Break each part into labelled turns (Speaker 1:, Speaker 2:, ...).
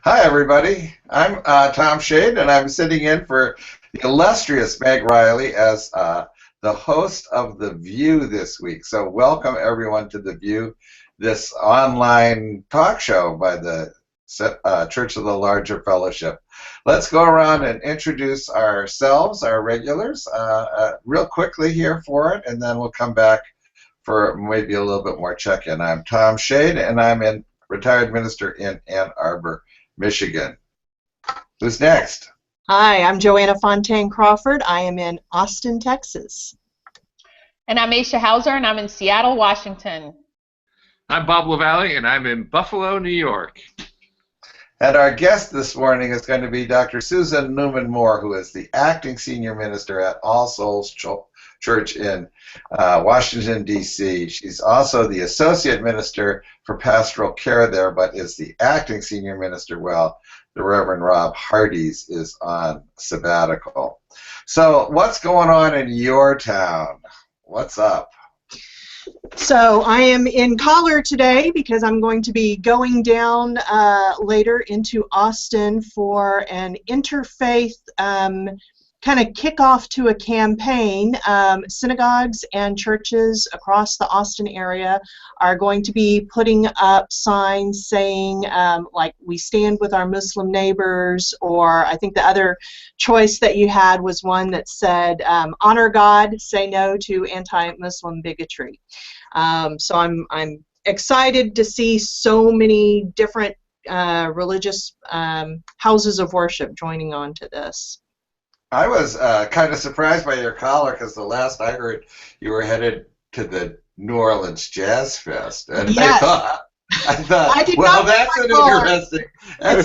Speaker 1: Hi, everybody. I'm Tom Schade, and I'm sitting in for the illustrious Meg Riley as the host of the VUU this week. So welcome, everyone, to the VUU, this online talk show by the Church of the Larger Fellowship. Let's go around and introduce ourselves, our regulars, real quickly here for it, and then we'll come back for maybe a little bit more check-in. I'm Tom Schade, and I'm a retired minister in Ann Arbor, Michigan. Who's next?
Speaker 2: Hi, I'm Joanna Fontaine Crawford. I am in Austin, Texas.
Speaker 3: And I'm Aisha Hauser, and I'm in Seattle, Washington.
Speaker 4: I'm Bob LaVallee, and I'm in Buffalo, New York.
Speaker 1: And our guest this morning is going to be Dr. Susan Newman Moore, who is the acting senior minister at All Souls Church in Washington, D.C. She's also the associate minister for pastoral care there, but is the acting senior minister while the Reverend Rob Hardees is on sabbatical. So what's going on in your town? What's up?
Speaker 2: So I am in Collar today because I'm going to be going down later into Austin for an interfaith kind of kickoff to a campaign. Synagogues and churches across the Austin area are going to be putting up signs saying like, we stand with our Muslim neighbors, or I think the other choice that you had was one that said honor God, say no to anti-Muslim bigotry. So I'm excited to see so many different religious houses of worship joining on to this.
Speaker 1: I was kind of surprised by your caller because the last I heard you were headed to the New Orleans Jazz Fest, and
Speaker 2: yes.
Speaker 1: I thought, well, that's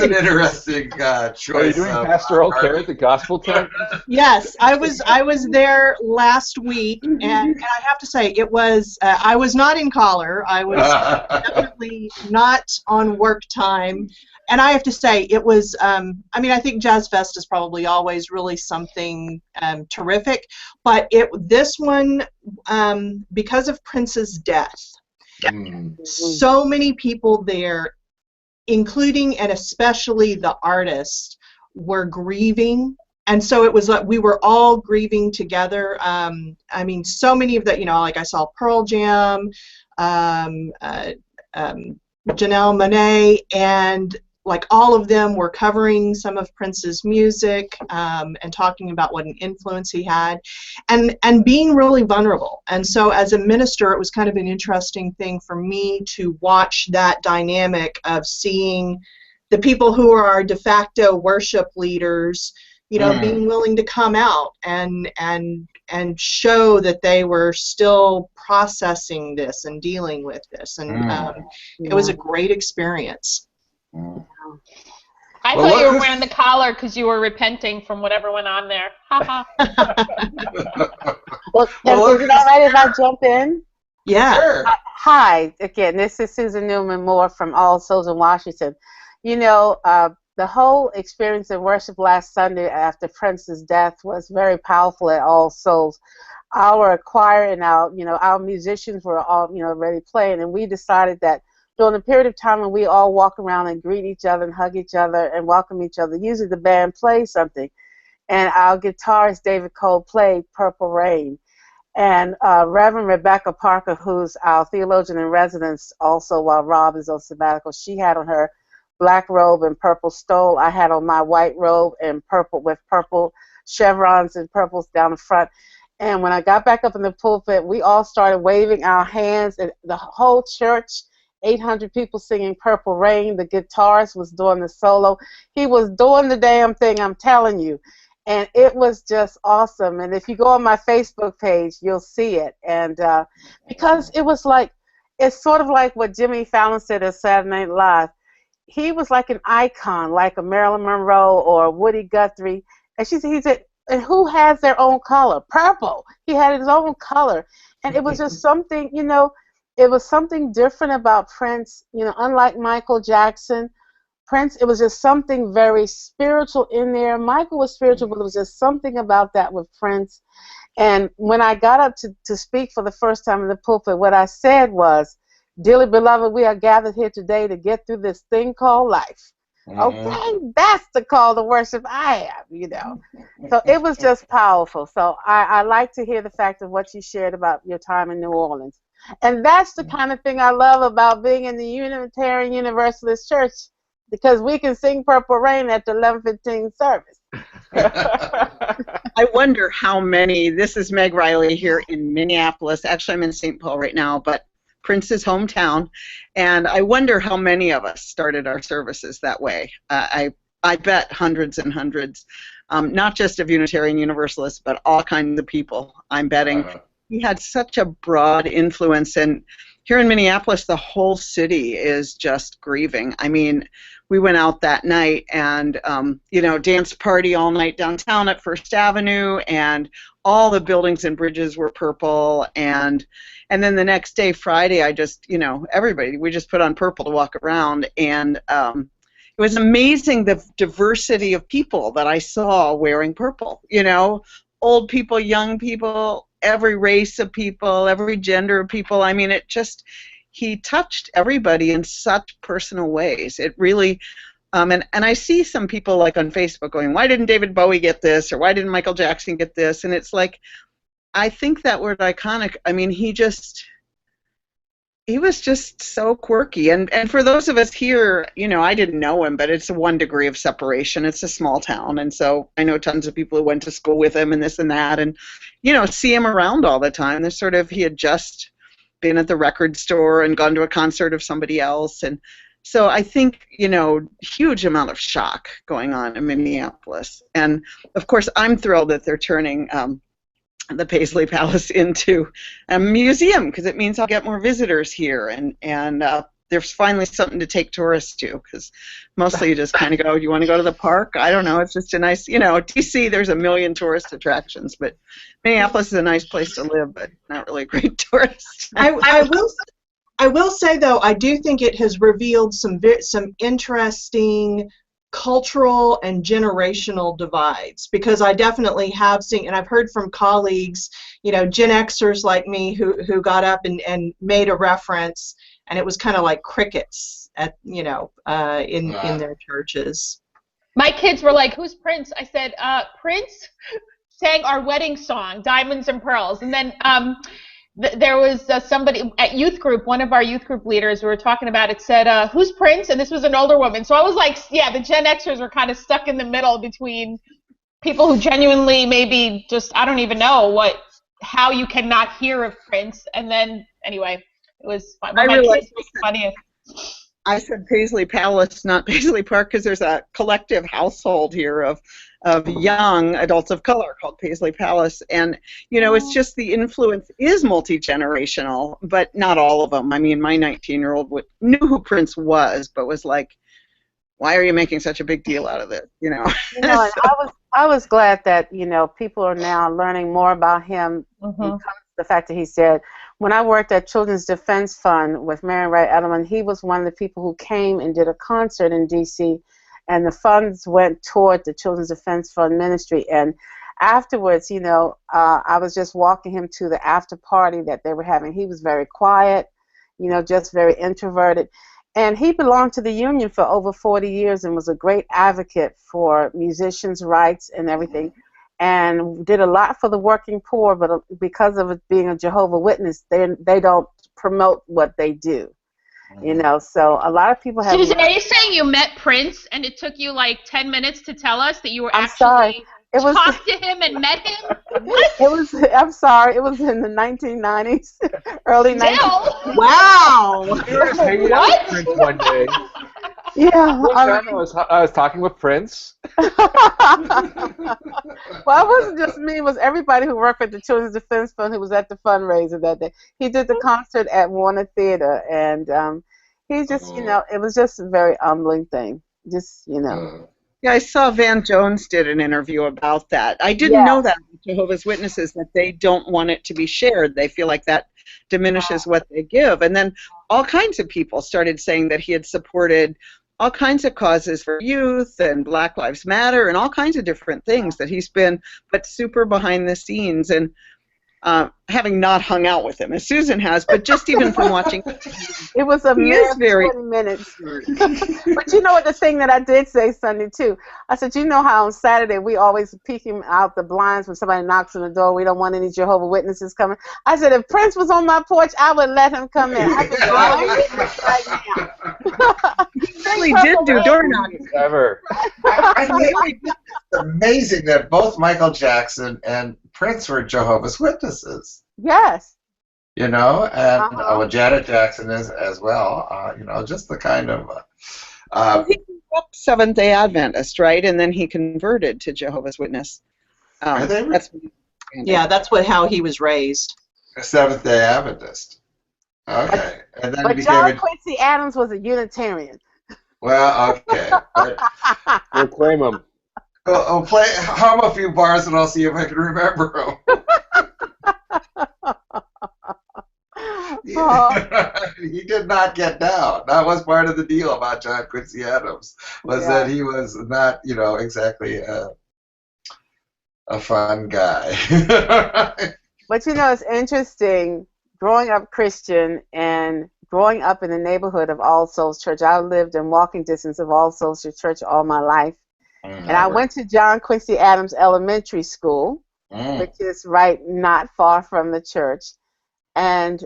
Speaker 1: an interesting choice.
Speaker 4: Are you doing pastoral care at the gospel tent?
Speaker 2: Yes, I was there last week, and I have to say it was. I was not in Collar. I was definitely not on work time. And I have to say, it was, I mean, I think Jazz Fest is probably always really something terrific, but this one, because of Prince's death, so many people there, including and especially the artists, were grieving. And so it was like we were all grieving together. I mean, so many of that, you know, like I saw Pearl Jam, Janelle Monáe, and like all of them were covering some of Prince's music and talking about what an influence he had, and being really vulnerable. And so as a minister, it was kind of an interesting thing for me to watch that dynamic of seeing the people who are our de facto worship leaders, you know, being willing to come out and show that they were still processing this and dealing with this. And it was a great experience.
Speaker 3: I thought you were wearing the collar because you were repenting from whatever went on there.
Speaker 5: Well, is it all right if I jump in?
Speaker 2: Yeah.
Speaker 1: Sure.
Speaker 5: Hi, again, this is Susan Newman Moore from All Souls in Washington. You know, the whole experience of worship last Sunday after Prince's death was very powerful at All Souls. Our choir and our musicians were all, ready playing, and we decided that during a period of time when we all walk around and greet each other and hug each other and welcome each other, usually the band plays something. And our guitarist, David Cole, played Purple Rain. And Reverend Rebecca Parker, who's our theologian in residence also while Rob is on sabbatical, she had on her black robe and purple stole. I had on my white robe and purple with purple chevrons and purples down the front. And when I got back up in the pulpit, we all started waving our hands, and the whole church, 800 people singing Purple Rain. The guitarist was doing the solo. He was doing the damn thing, I'm telling you. And it was just awesome. And if you go on my Facebook page, you'll see it. And because it was like, it's sort of like what Jimmy Fallon said at Saturday Night Live. He was like an icon, like a Marilyn Monroe or Woody Guthrie. And he said, and who has their own color? Purple. He had his own color. And it was just something, it was something different about Prince, unlike Michael Jackson. Prince, it was just something very spiritual in there. Michael was spiritual, but it was just something about that with Prince. And when I got up to speak for the first time in the pulpit, what I said was, "Dearly beloved, we are gathered here today to get through this thing called life. Okay, that's the call to worship I have, you know. So it was just powerful. So I like to hear the fact of what you shared about your time in New Orleans. And that's the kind of thing I love about being in the Unitarian Universalist Church, because we can sing Purple Rain at the 11:15 service.
Speaker 6: I wonder how many, this is Meg Riley here in Minneapolis. Actually, I'm in St. Paul right now, but Prince's hometown, and I wonder how many of us started our services that way. I bet hundreds and hundreds, not just of Unitarian Universalists, but all kinds of people. I'm betting he had such a broad influence, and here in Minneapolis, the whole city is just grieving. I mean, we went out that night and, you know, danced party all night downtown at First Avenue, and all the buildings and bridges were purple, and then the next day, Friday, I just, you know, everybody, we just put on purple to walk around, and it was amazing the diversity of people that I saw wearing purple, you know, old people, young people, every race of people, every gender of people. I mean, it just, he touched everybody in such personal ways. It really, and I see some people like on Facebook going, why didn't David Bowie get this, or why didn't Michael Jackson get this? And it's like, I think that word iconic, I mean, he was just so quirky. And for those of us here, you know, I didn't know him, but it's a 1 degree of separation. It's a small town, and so I know tons of people who went to school with him and this and that, and, you know, see him around all the time. There's sort of, he had just been at the record store and gone to a concert of somebody else, and so I think, you know, huge amount of shock going on in Minneapolis. And of course, I'm thrilled that they're turning the Paisley Palace into a museum, because it means I'll get more visitors here, and there's finally something to take tourists to, because mostly you just kind of go, you want to go to the park? I don't know, it's just a nice, you know, DC, there's a million tourist attractions, but Minneapolis is a nice place to live, but not really a great tourist.
Speaker 2: I will say, though, I do think it has revealed some interesting cultural and generational divides, because I definitely have seen, and I've heard from colleagues, you know, Gen Xers like me who got up and made a reference, and it was kind of like crickets at, you know, in their churches.
Speaker 3: My kids were like, who's Prince? I said, Prince sang our wedding song, Diamonds and Pearls. And then there was somebody at youth group, one of our youth group leaders, we were talking about it, said, who's Prince? And this was an older woman. So I was like, yeah, the Gen Xers were kind of stuck in the middle between people who genuinely maybe just, I don't even know how you cannot hear of Prince. And then, anyway, it was fun.
Speaker 6: I said Paisley Palace, not Paisley Park, because there's a collective household here of young adults of color called Paisley Palace, and you know, it's just the influence is multi-generational, but not all of them. I mean, my 19-year-old knew who Prince was, but was like, why are you making such a big deal out of it? You know.
Speaker 5: You know, and I was glad that, you know, people are now learning more about him because of the fact that he said, when I worked at Children's Defense Fund with Marion Wright Edelman, he was one of the people who came and did a concert in D.C., and the funds went toward the Children's Defense Fund ministry. And afterwards, you know, I was just walking him to the after party that they were having. He was very quiet, you know, just very introverted. And he belonged to the union for over 40 years and was a great advocate for musicians' rights and everything, and did a lot for the working poor, but because of it being a Jehovah's Witness, they don't promote what they do. You know, so a lot of people have.
Speaker 3: Susan, are you saying you met Prince and it took you like 10 minutes to tell us that you were talked to him and met him? What?
Speaker 5: I'm sorry, it was in the 1990s, early 1990s.
Speaker 2: Wow!
Speaker 4: What? Prince one day.
Speaker 5: Yeah.
Speaker 4: I was talking with Prince.
Speaker 5: Well, it wasn't just me. It was everybody who worked at the Children's Defense Fund who was at the fundraiser that day. He did the concert at Warner Theater, and he just, you know, it was just a very humbling thing. Just, you know.
Speaker 6: Yeah, I saw Van Jones did an interview about that. I didn't know that with Jehovah's Witnesses, that they don't want it to be shared. They feel like that diminishes what they give. And then all kinds of people started saying that he had supported all kinds of causes for youth and Black Lives Matter and all kinds of different things, that he's been, but super behind the scenes. And having not hung out with him as Susan has, but just even from watching.
Speaker 5: It was a mere
Speaker 6: very
Speaker 5: 20 minutes. But you know what, the thing that I did say Sunday too, I said, you know how on Saturday we always peek him out the blinds when somebody knocks on the door, we don't want any Jehovah's Witnesses coming. I said, if Prince was on my porch, I would let him come in. I could go right now.
Speaker 6: He really did do door knocking.
Speaker 4: Ever.
Speaker 1: I think it's amazing that both Michael Jackson and Prince were Jehovah's Witnesses.
Speaker 5: Yes.
Speaker 1: You know, and well, Janet Jackson is as well. You know, just the kind of.
Speaker 6: He grew up Seventh-day Adventist, right? And then he converted to Jehovah's Witness. That's
Speaker 2: how he was raised.
Speaker 1: A Seventh-day Adventist. Okay, and then
Speaker 5: but John Quincy Adams was a Unitarian.
Speaker 1: Well, okay.
Speaker 4: We'll claim him.
Speaker 1: Hum a few bars and I'll see if I can remember them. He did not get down. That was part of the deal about John Quincy Adams, was that he was not, you know, exactly a fun guy.
Speaker 5: But you know, it's interesting, growing up Christian and growing up in the neighborhood of All Souls Church. I lived in walking distance of All Souls Church all my life. And I went to John Quincy Adams Elementary School, which is not far from the church. And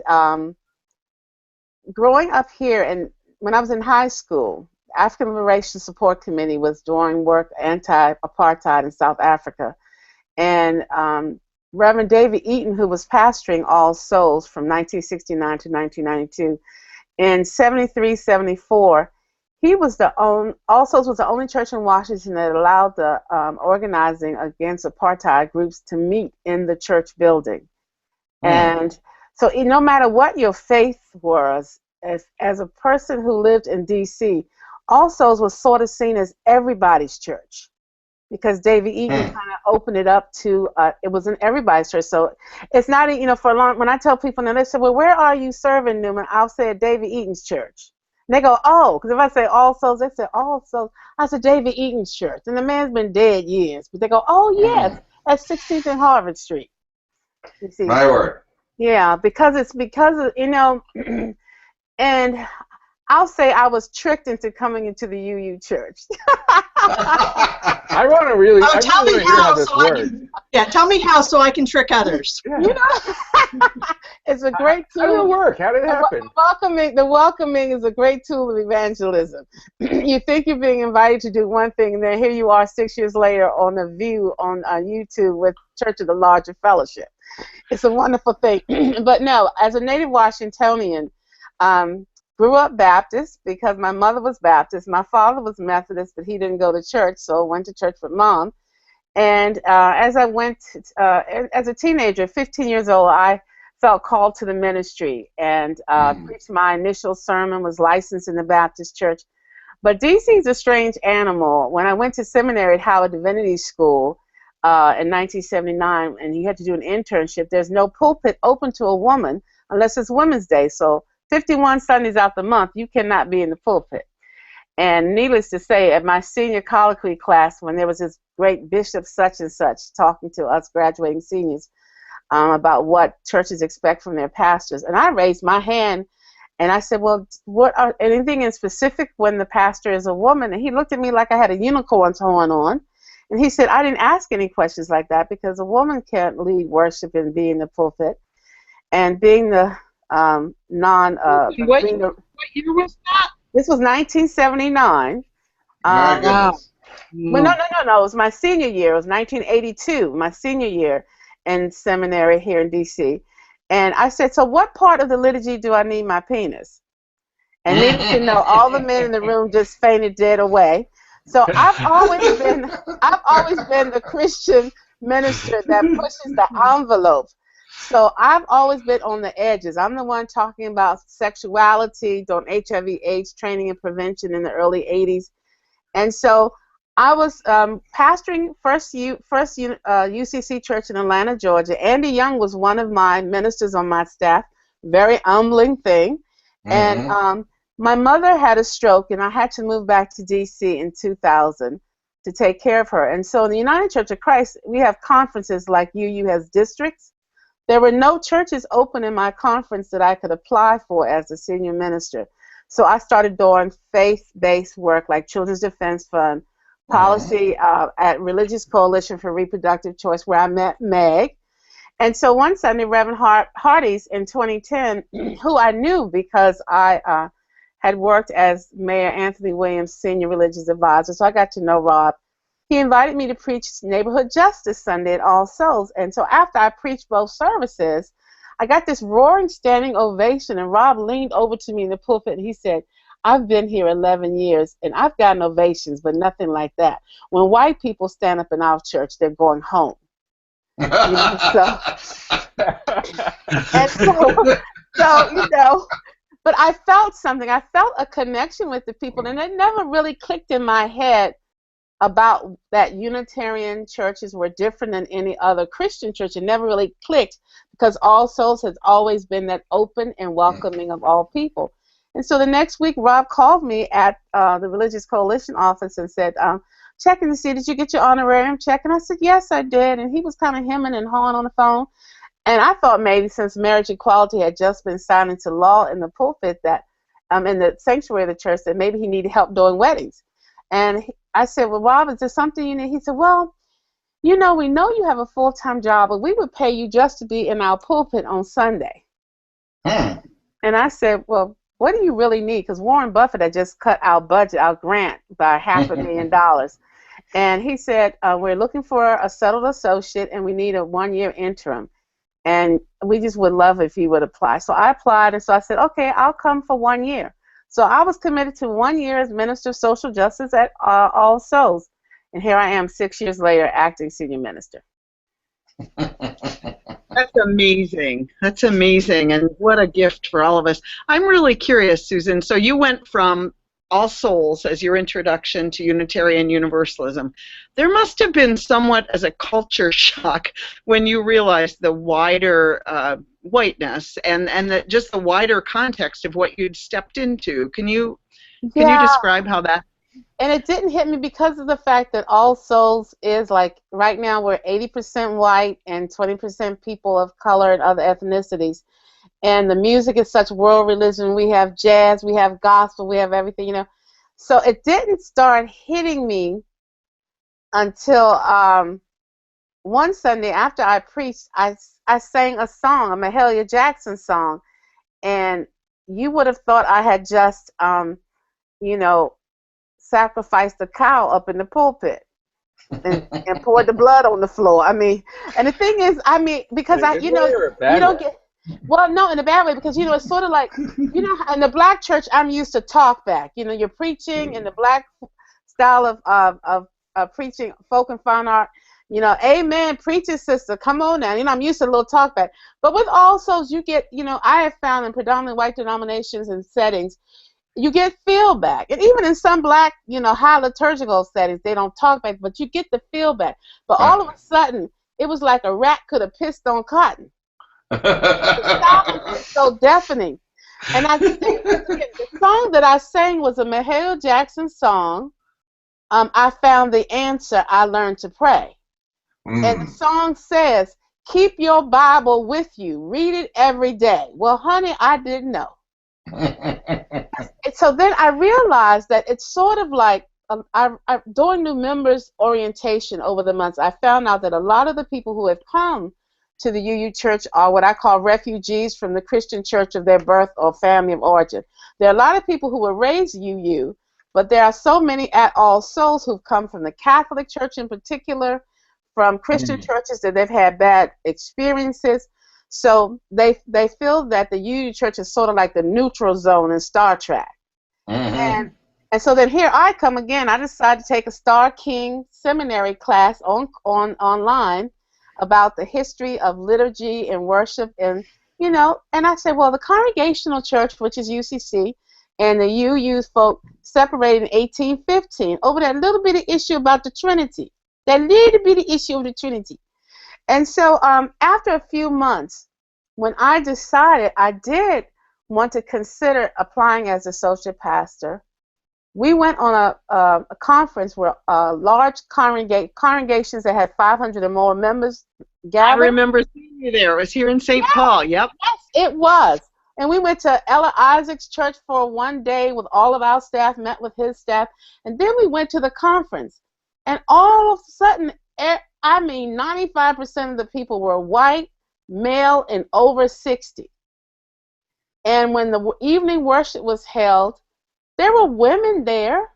Speaker 5: growing up here, and when I was in high school, African Liberation Support Committee was doing work anti-apartheid in South Africa. And Reverend David Eaton, who was pastoring All Souls from 1969 to 1992, in 73, 74, All Souls was the only church in Washington that allowed the organizing against apartheid groups to meet in the church building. And so no matter what your faith was, as a person who lived in D.C., All Souls was sort of seen as everybody's church, because David Eaton kind of opened it up to, it was in everybody's church. So it's not, you know, for a long, when I tell people, now they say, well, where are you serving, Newman? I'll say at David Eaton's church. And they go, oh, because if I say All Souls, they say All Souls. I said David Eaton's church. And the man's been dead years. But they go, oh, yes, at 16th and Harvard Street. You see?
Speaker 1: My word.
Speaker 5: Yeah, because of, you know, and I'll say I was tricked into coming into the UU church.
Speaker 4: I want to really, I
Speaker 2: tell
Speaker 4: really
Speaker 2: me
Speaker 4: hear
Speaker 2: how,
Speaker 4: how this
Speaker 2: so
Speaker 4: works.
Speaker 2: tell me how so I can trick others.
Speaker 5: You know, it's a great tool.
Speaker 4: How did it work? How did it happen?
Speaker 5: The welcoming is a great tool of evangelism. You think you're being invited to do one thing, and then here you are 6 years later on a VUU on YouTube with Church of the Larger Fellowship. It's a wonderful thing. But no, as a native Washingtonian, grew up Baptist because my mother was Baptist. My father was Methodist, but he didn't go to church, so I went to church with Mom. And as I went, as a teenager, 15 years old, I felt called to the ministry and preached. My initial sermon was licensed in the Baptist church. But D.C. is a strange animal. When I went to seminary at Howard Divinity School in 1979, and you had to do an internship, there's no pulpit open to a woman unless it's Women's Day. So 51 Sundays out the month, you cannot be in the pulpit. And needless to say, at my senior colloquy class, when there was this great bishop such and such talking to us graduating seniors about what churches expect from their pastors, and I raised my hand and I said, well, what are anything in specific when the pastor is a woman? And he looked at me like I had a unicorn's horn on. And he said, I didn't ask any questions like that because a woman can't lead worship and be in the pulpit. And being the what year was that? This was 1979.
Speaker 1: Wow.
Speaker 5: Well, no. It was my senior year. It was 1982, my senior year in seminary here in D.C. And I said, so what part of the liturgy do I need my penis? And needless to know, all the men in the room just fainted dead away. So I've always been the Christian minister that pushes the envelope. So I've always been on the edges. I'm the one talking about sexuality, doing HIV/AIDS training and prevention in the early 80s. And so I was pastoring First UCC Church in Atlanta, Georgia. Andy Young was one of my ministers on my staff, very humbling thing. And my mother had a stroke, and I had to move back to D.C. in 2000 to take care of her. And so in the United Church of Christ, we have conferences like UU has districts. there were no churches open in my conference that I could apply for as a senior minister. So I started doing faith-based work like Children's Defense Fund, policy at Religious Coalition for Reproductive Choice, where I met Meg. And so one Sunday, Reverend Hardy's in 2010, who I knew because I had worked as Mayor Anthony Williams' senior religious advisor, so I got to know Rob. He invited me to preach Neighborhood Justice Sunday at All Souls. And so after I preached both services, I got this roaring standing ovation, and Rob leaned over to me in the pulpit and he said, I've been here 11 years, and I've gotten ovations, but nothing like that. When white people stand up in our church, they're going home. You know, but I felt something. I felt a connection with the people, and it never really clicked in my head about that Unitarian churches were different than any other Christian church. It never really clicked because All Souls has always been that open and welcoming of all people. And so the next week, Rob called me at the Religious Coalition office and said, checking to see, did you get your honorarium check? And I said, yes, I did. And he was kind of hemming and hawing on the phone. And I thought maybe since marriage equality had just been signed into law in the pulpit, that in the sanctuary of the church, that maybe he needed help doing weddings. And I said, well, Rob, is there something you need? He said, well, you know, we know you have a full-time job, but we would pay you just to be in our pulpit on Sunday. And I said, well, what do you really need? Because Warren Buffett had just cut our budget, our grant, by $500,000. And he said, we're looking for a settled associate, and we need a 1-year interim. And we just would love if you would apply. So I applied, and so I said, okay, I'll come for 1 year. So I was committed to 1 year as Minister of Social Justice at All Souls. And here I am 6 years later, acting senior minister.
Speaker 6: That's amazing. That's amazing, and what a gift for all of us. I'm really curious, Susan. So you went from All Souls as your introduction to Unitarian Universalism. There must have been somewhat as a culture shock when you realized the wider whiteness and just the wider context of what you'd stepped into. Can you describe how that?
Speaker 5: And it didn't hit me because of the fact that All Souls is, like, right now we're 80% white and 20% people of color and other ethnicities. And the music is such world religion. We have jazz, we have gospel, we have everything, you know. So it didn't start hitting me until one Sunday after I preached, I sang a song, a Mahalia Jackson song. And you would have thought I had just, you know, sacrificed a cow up in the pulpit and poured the blood on the floor. I mean, and the thing is, I mean, because you know, you don't get, well, no, in a bad way, because, you know, it's sort of like, you know, in the black church, I'm used to talk back. You know, you're preaching in the black style of preaching, folk and fine art. You know, amen, preacher sister, come on now. You know, I'm used to a little talk back. But with All Souls, you get, you know, I have found in predominantly white denominations and settings, you get feel back. And even in some black, you know, high liturgical settings, they don't talk back, but you get the feel back. But all of a sudden, it was like a rat could have pissed on cotton. The sound was so deafening. And I think the song that I sang was a Mahalia Jackson song. I found the answer, I learned to pray. And the song says, keep your Bible with you. Read it every day. Well, honey, I didn't know. So then I realized that it's sort of like, doing new members orientation over the months, I found out that a lot of the people who have come to the UU Church are what I call refugees from the Christian church of their birth or family of origin. There are a lot of people who were raised UU, but there are so many at All Souls who've come from the Catholic Church in particular, from Christian churches that they've had bad experiences. So they feel that the UU Church is sort of like the neutral zone in Star Trek. And so then here I come again. I decided to take a Star King seminary class online about the history of liturgy and worship, and, you know, and I said, well, the Congregational Church, which is UCC, and the UU folk separated in 1815 over that little bitty issue about the Trinity. That little bitty issue of the Trinity. And so after a few months, when I decided I did want to consider applying as associate pastor, we went on a conference where large congregations that had 500 or more members gathered.
Speaker 6: I remember seeing There, it was here in St.
Speaker 5: Yes,
Speaker 6: Paul. Yep.
Speaker 5: yes, it was. And we went to Ella Isaac's church for one day with all of our staff, met with his staff, and then we went to the conference. And all of a sudden, I mean, 95% of the people were white, male, and over 60. And when the evening worship was held, there were women there,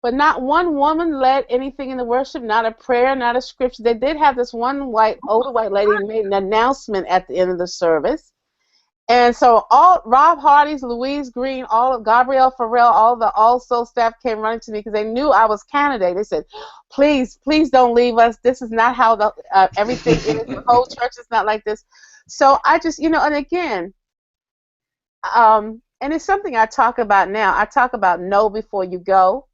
Speaker 5: but not one woman led anything in the worship, not a prayer, not a scripture. They did have this one older white lady who made an announcement at the end of the service. And so all Rob Hardy's, Louise Green, all of Gabrielle Farrell, all the All Soul staff came running to me because they knew I was candidate. They said, please, please don't leave us. This is not how the everything is. The whole church is not like this. So I just, you know, and again, and it's something I talk about now. I talk about know before you go.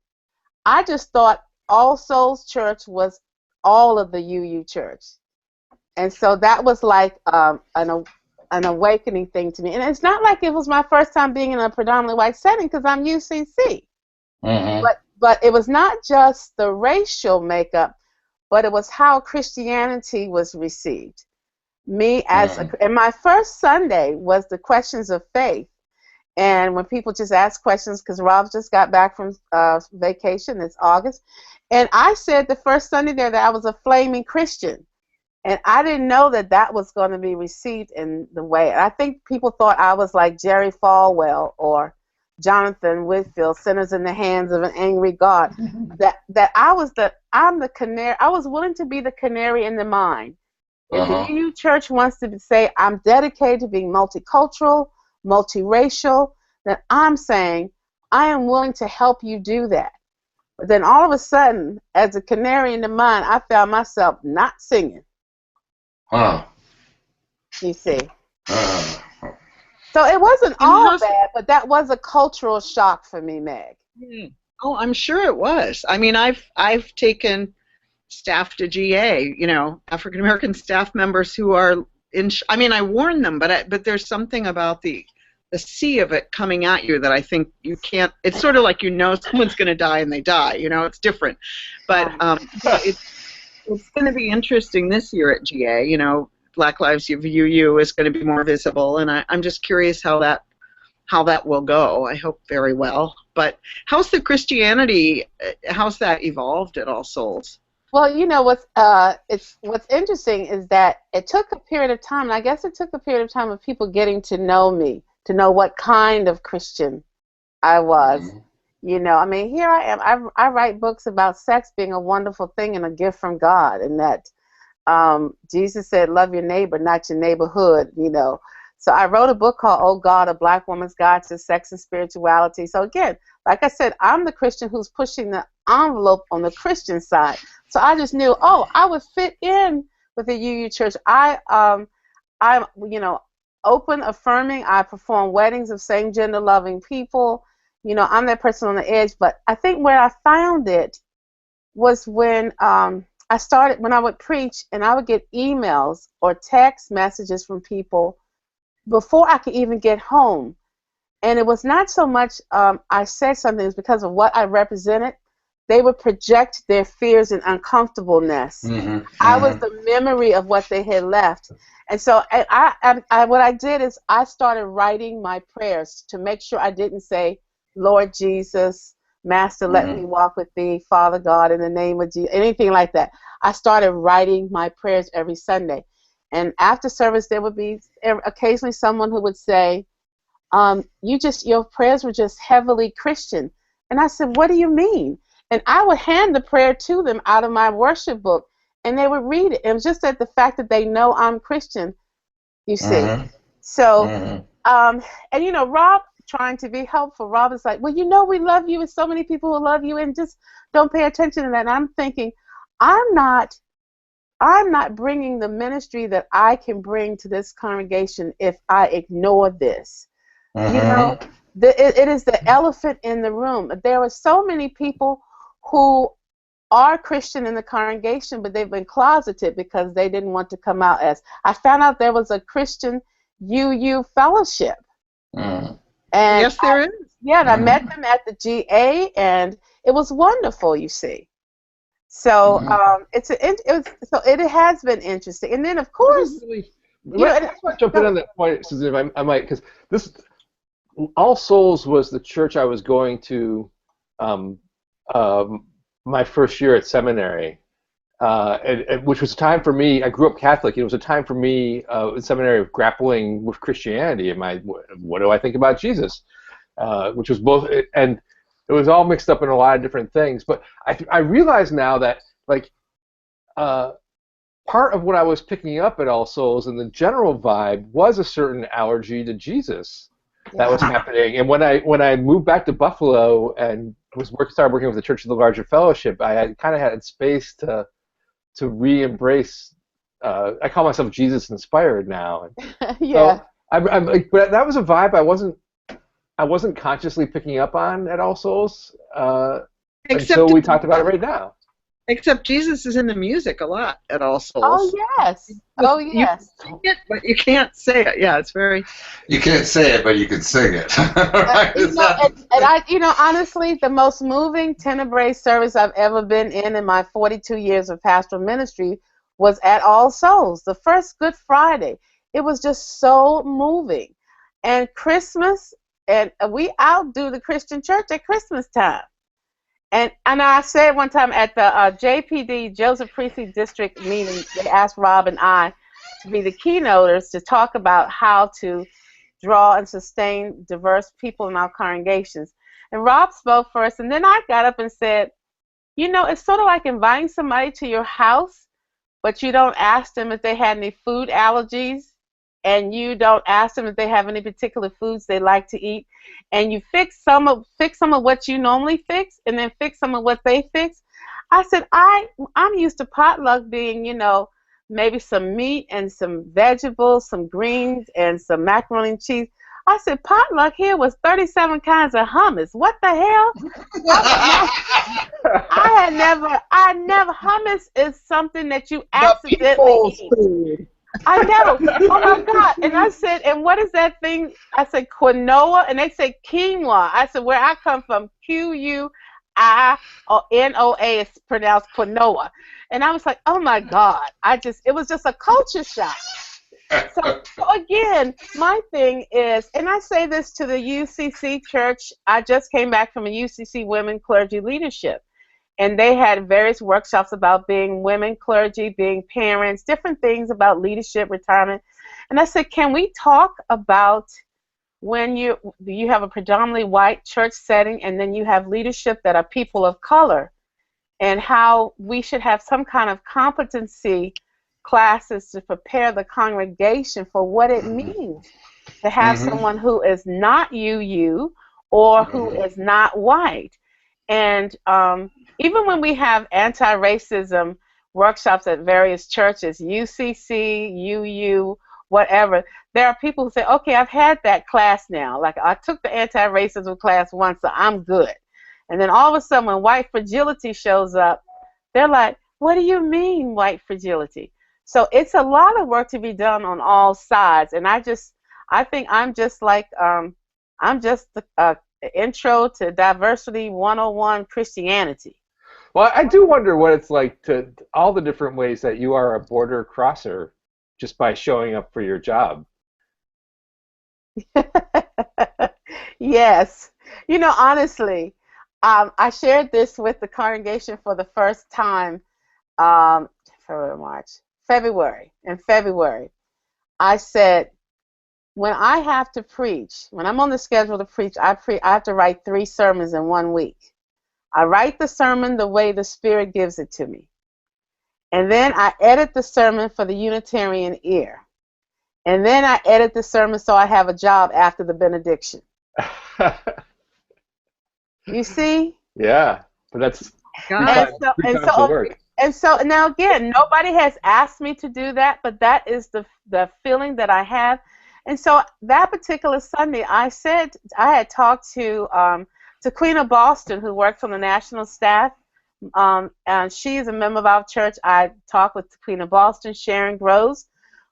Speaker 5: I just thought All Souls Church was all of the UU Church. And so that was like an awakening thing to me. And it's not like it was my first time being in a predominantly white setting because I'm UCC.
Speaker 1: Mm-hmm.
Speaker 5: But it was not just the racial makeup, but it was how Christianity was received. Me as and my first Sunday was the questions of faith. And when people just ask questions, because Rob just got back from vacation, it's August, and I said the first Sunday there that I was a flaming Christian. And I didn't know that that was going to be received in the way. And I think people thought I was like Jerry Falwell or Jonathan Whitfield, Sinners in the Hands of an Angry God. That I'm the canary. I was willing to be the canary in the mine. If the UU Church wants to say I'm dedicated to being multicultural, multiracial, then I'm saying I am willing to help you do that. But then all of a sudden, as a canary in the mine, I found myself not singing.
Speaker 1: Huh.
Speaker 5: You see. So it wasn't all bad, but that was a cultural shock for me, Meg.
Speaker 6: Oh, I'm sure it was. I mean, I've taken staff to GA, you know, African American staff members who are in. I mean, I warn them, but there's something about the sea of it coming at you that I think you can't. It's sort of like, you know, someone's going to die and they die. You know, it's different. But it's going to be interesting this year at GA. You know, Black Lives VUU is going to be more visible, and I'm just curious how that will go. I hope very well. But how's the Christianity? How's that evolved at All Souls?
Speaker 5: Well, you know what's interesting is that it took a period of time, and I guess it took a period of time of people getting to know me, to know what kind of Christian I was. You know, I mean, here I am. I write books about sex being a wonderful thing and a gift from God, and that Jesus said, love your neighbor, not your neighborhood, you know. So I wrote a book called, Oh God, A Black Woman's Guide to Sex and Spirituality. So again, like I said, I'm the Christian who's pushing the envelope on the Christian side. So I just knew, oh, I would fit in with the UU Church. I'm, you know, open, affirming. I perform weddings of same-gender loving people. You know, I'm that person on the edge. But I think where I found it was when I started, when I would preach, and I would get emails or text messages from people before I could even get home. And it was not so much I said something, it was because of what I represented. They would project their fears and uncomfortableness. I was the memory of what they had left. And so what I did is I started writing my prayers to make sure I didn't say, Lord Jesus, Master, let me walk with thee, Father God, in the name of Jesus, anything like that. I started writing my prayers every Sunday. And after service, there would be occasionally someone who would say, your prayers were just heavily Christian. And I said, what do you mean? And I would hand the prayer to them out of my worship book, and they would read it. It was just that the fact that they know I'm Christian, you see. So, and you know, Rob, trying to be helpful, Rob is like, well, you know, we love you, and so many people who love you, and just don't pay attention to that. And I'm thinking, I'm not bringing the ministry that I can bring to this congregation if I ignore this. You know, it is the elephant in the room. There are so many people who are Christian in the congregation, but they've been closeted because they didn't want to come out as. I found out there was a Christian UU fellowship. And
Speaker 6: yes, there is.
Speaker 5: Yeah, and I met them at the GA, and it was wonderful, you see. So it has been interesting. And then, of course,
Speaker 4: Let's jump in on that point, Susan, if I might, because this All Souls was the church I was going to my first year at seminary, which was a time for me. I grew up Catholic. It was a time for me in seminary of grappling with Christianity and what do I think about Jesus, which was both, and it was all mixed up in a lot of different things. But I realize now that part of what I was picking up at All Souls and the general vibe was a certain allergy to Jesus that was happening. And when I moved back to Buffalo and started working with the Church of the Larger Fellowship, I kind of had space to re-embrace. I call myself Jesus inspired now.
Speaker 5: Yeah.
Speaker 4: So but that was a vibe I wasn't consciously picking up on at All Souls until we talked about it right now.
Speaker 6: Except Jesus is in the music a lot at All Souls.
Speaker 5: Oh yes. Oh yes.
Speaker 6: You sing it, but you can't say it. Yeah, it's very.
Speaker 1: You can't say it, but you can sing it.
Speaker 5: Honestly, the most moving Tenebrae service I've ever been in my 42 years of pastoral ministry was at All Souls, the first Good Friday. It was just so moving. And Christmas, and we outdo the Christian church at Christmas time. And I said one time at the JPD, Joseph Priestley District meeting, they asked Rob and I to be the keynoters to talk about how to draw and sustain diverse people in our congregations. And Rob spoke first, and then I got up and said, it's sort of like inviting somebody to your house, but you don't ask them if they had any food allergies, and you don't ask them if they have any particular foods they like to eat, and you fix some of what you normally fix, and then fix some of what they fix. I said, I'm used to potluck being, maybe some meat and some vegetables, some greens, and some macaroni and cheese. I said, potluck here was 37 kinds of hummus. What the hell? I never, hummus is something that you accidentally eat. I know. Oh my God. And I said, and what is that thing? I said, quinoa. And they said quinoa. I said, where I come from, Quinoa is pronounced quinoa. And I was like, oh my God. It was just a culture shock. So again, my thing is, and I say this to the UCC church, I just came back from a UCC Women Clergy Leadership. And they had various workshops about being women clergy, being parents, different things about leadership, retirement. And I said, can we talk about when you have a predominantly white church setting and then you have leadership that are people of color, and how we should have some kind of competency classes to prepare the congregation for what it means to have someone who is not UU or who is not white. And even when we have anti-racism workshops at various churches, UCC, UU, whatever, there are people who say, okay, I've had that class now. Like, I took the anti-racism class once, so I'm good. And then all of a sudden, when white fragility shows up, they're like, what do you mean, white fragility? So it's a lot of work to be done on all sides. And I think I'm just like, I'm just the Intro to Diversity 101 Christianity.
Speaker 4: Well, I do wonder what it's like to all the different ways that you are a border crosser just by showing up for your job.
Speaker 5: Yes. Honestly, I shared this with the congregation for the first time February. In February, I said, when I have to preach, when I'm on the schedule to preach, I have to write 3 sermons in 1 week. I write the sermon the way the Spirit gives it to me. And then I edit the sermon for the Unitarian ear. And then I edit the sermon so I have a job after the benediction. You see?
Speaker 4: Yeah, but that's work.
Speaker 5: And so now again, nobody has asked me to do that, but that is the feeling that I have. And so that particular Sunday, I had talked to Queen of Boston, who works on the national staff. And she is a member of our church. I talked with Queen of Boston, Sharon Groves,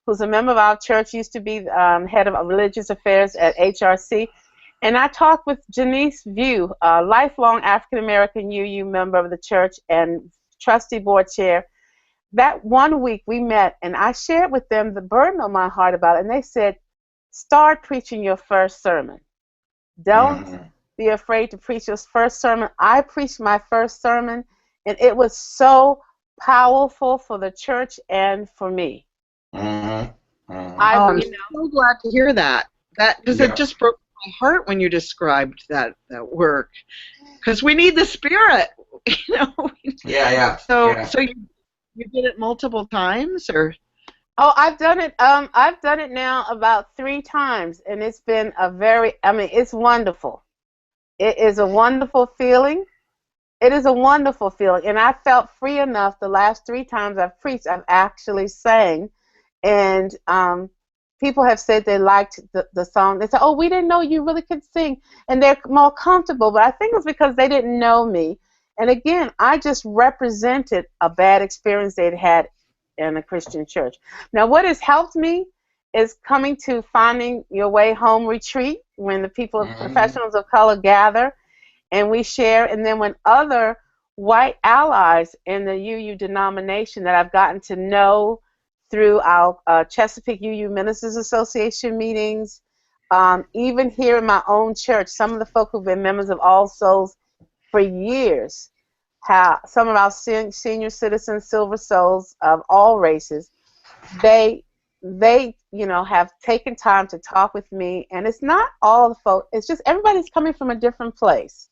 Speaker 5: who's a member of our church, used to be head of religious affairs at HRC. And I talked with Janice View, a lifelong African-American UU member of the church and trustee board chair. that one week we met, and I shared with them the burden on my heart about it, and they said, start preaching your first sermon. Don't be afraid to preach your first sermon. I preached my first sermon, and it was so powerful for the church and for me.
Speaker 6: I'm so glad to hear that. Because it just broke my heart when you described that work. Because we need the Spirit, you know. So you did it multiple times, or?
Speaker 5: Oh, I've done it. I've done it now about 3 times, and it's been it's wonderful. It is a wonderful feeling. It is a wonderful feeling, and I felt free enough the last 3 times I've preached. I've actually sang, and people have said they liked the song. They said, "Oh, we didn't know you really could sing," and they're more comfortable. But I think it's because they didn't know me. And again, I just represented a bad experience they'd had in a Christian church. Now, what has helped me is coming to Finding Your Way Home retreat, when the people, professionals of color, gather and we share, and then when other white allies in the UU denomination that I've gotten to know through our Chesapeake UU Ministers Association meetings, even here in my own church, some of the folk who've been members of All Souls for years, some of our senior citizens, Silver Souls of all races, they have taken time to talk with me, and it's not all the folk, it's just everybody's coming from a different place.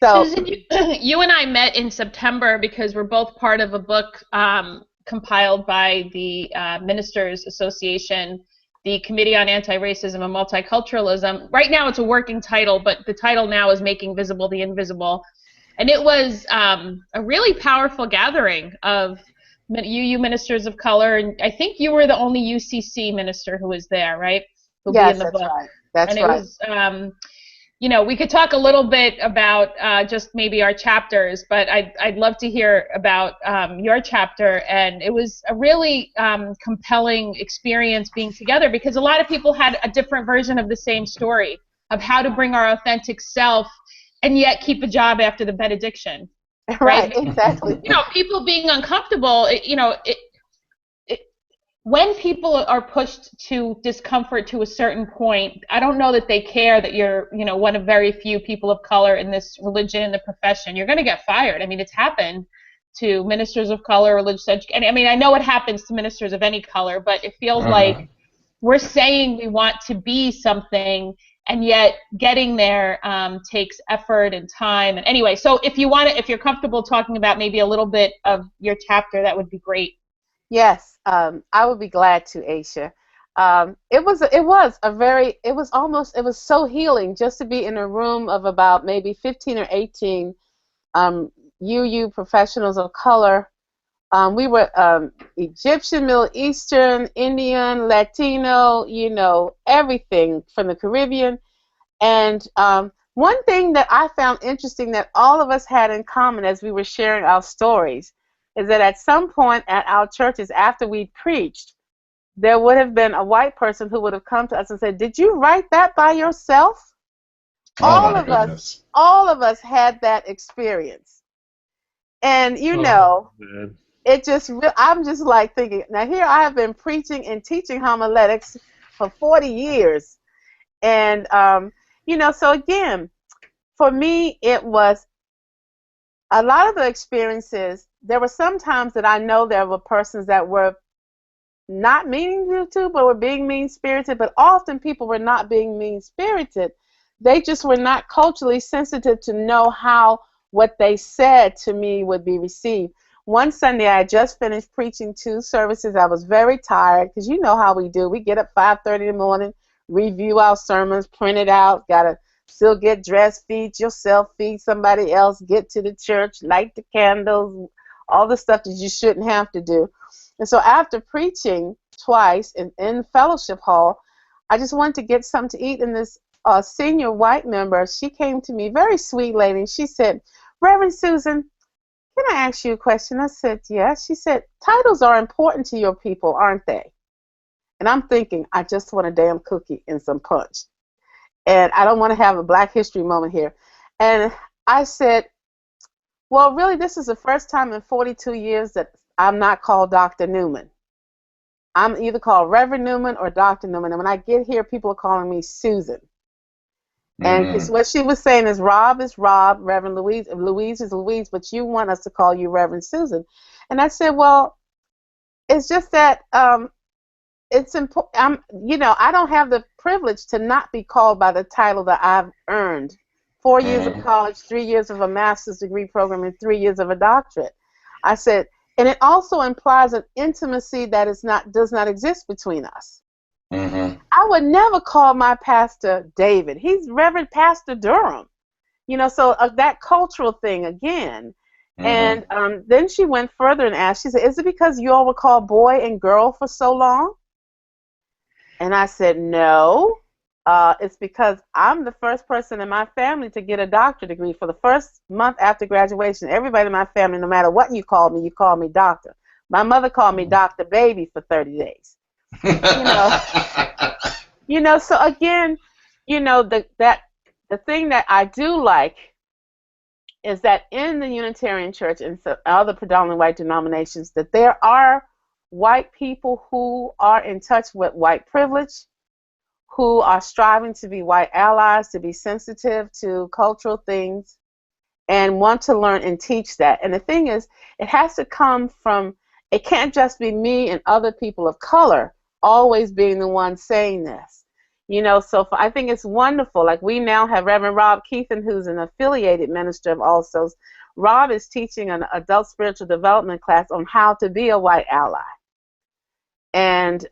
Speaker 5: So
Speaker 3: Susan, you and I met in September because we're both part of a book compiled by the Ministers Association, the Committee on Anti-Racism and Multiculturalism. Right now it's a working title, but the title now is Making Visible the Invisible. And it was a really powerful gathering of UU ministers of color, and I think you were the only UCC minister who was there, right?
Speaker 5: Yes, that's right. That's right.
Speaker 3: It was, we could talk a little bit about just maybe our chapters, but I'd love to hear about your chapter. And it was a really compelling experience being together, because a lot of people had a different version of the same story of how to bring our authentic self and yet keep a job after the benediction.
Speaker 5: Right, exactly.
Speaker 3: People being uncomfortable, when people are pushed to discomfort to a certain point, I don't know that they care that you're, one of very few people of color in this religion, in the profession. You're going to get fired. I mean, it's happened to ministers of color, religious education. I mean, I know it happens to ministers of any color, but it feels like we're saying we want to be something, and yet getting there takes effort and time. And anyway, so if you're comfortable talking about maybe a little bit of your chapter, that would be great.
Speaker 5: Yes, I would be glad to, Aisha. It was so healing just to be in a room of about maybe 15 or 18 UU professionals of color. We were Egyptian, Middle Eastern, Indian, Latino, everything from the Caribbean. And one thing that I found interesting that all of us had in common as we were sharing our stories is that at some point at our churches, after we preached, there would have been a white person who would have come to us and said, "Did you write that by yourself?" All of us had that experience. And it just, I'm just like thinking, now here I have been preaching and teaching homiletics for 40 years. And, so again, for me, it was a lot of the experiences. There were some times that I know there were persons that were not meaning to, but were being mean-spirited, but often people were not being mean-spirited. They just were not culturally sensitive to know how what they said to me would be received. One Sunday, I had just finished preaching 2 services. I was very tired, because you know how we do. We get up 5:30 in the morning, review our sermons, print it out, got to still get dressed, feed yourself, feed somebody else, get to the church, light the candles, all the stuff that you shouldn't have to do. And so after preaching twice in fellowship hall, I just wanted to get something to eat, and this senior white member, she came to me, very sweet lady, and she said, "Reverend Susan, can I ask you a question?" I said, "Yes." She said, "Titles are important to your people, aren't they?" And I'm thinking, I just want a damn cookie and some punch. And I don't want to have a Black History moment here. And I said, "Well, really, this is the first time in 42 years that I'm not called Dr. Newman. I'm either called Reverend Newman or Dr. Newman. And when I get here, people are calling me Susan. And what she was saying is Rob, Reverend Louise is Louise, but you want us to call you Reverend Susan. And I said, well, it's just that it's important. I don't have the privilege to not be called by the title that I've earned. 4 years of college, 3 years of a master's degree program, and 3 years of a doctorate. I said, and it also implies an intimacy that does not exist between us. I would never call my pastor David. He's Reverend Pastor Durham. So that cultural thing again. And then she went further and asked, she said, is it because you all were called boy and girl for so long? And I said, no. It's because I'm the first person in my family to get a doctorate degree. For the first month after graduation, everybody in my family, no matter what you call me doctor. My mother called me Dr. Baby for 30 days. So again, the thing that I do like is that in the Unitarian Church and other predominantly white denominations, that there are white people who are in touch with white privilege, who are striving to be white allies, to be sensitive to cultural things, and want to learn and teach that. And the thing is, it has to come from, it can't just be me and other people of color always being the one saying this. I think it's wonderful. Like we now have Reverend Rob Keithan, who's an affiliated minister of All Souls. Rob is teaching an adult spiritual development class on how to be a white ally. And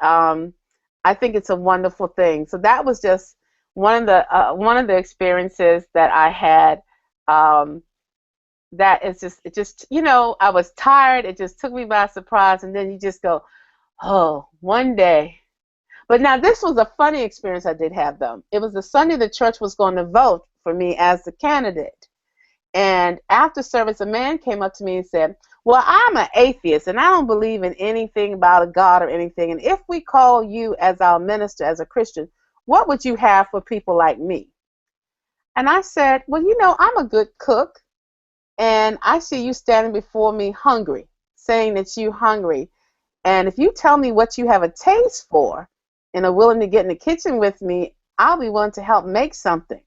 Speaker 5: I think it's a wonderful thing. So that was just one of the experiences that I had. That is just I was tired. It just took me by surprise, and then you just go, oh, one day. But now this was a funny experience I did have, though. It was the Sunday the church was going to vote for me as the candidate. And after service, a man came up to me and said, well, I'm an atheist, and I don't believe in anything about a God or anything. And if we call you as our minister, as a Christian, what would you have for people like me? And I said, well, I'm a good cook, and I see you standing before me hungry, saying that you're hungry. And if you tell me what you have a taste for and are willing to get in the kitchen with me, I'll be willing to help make something.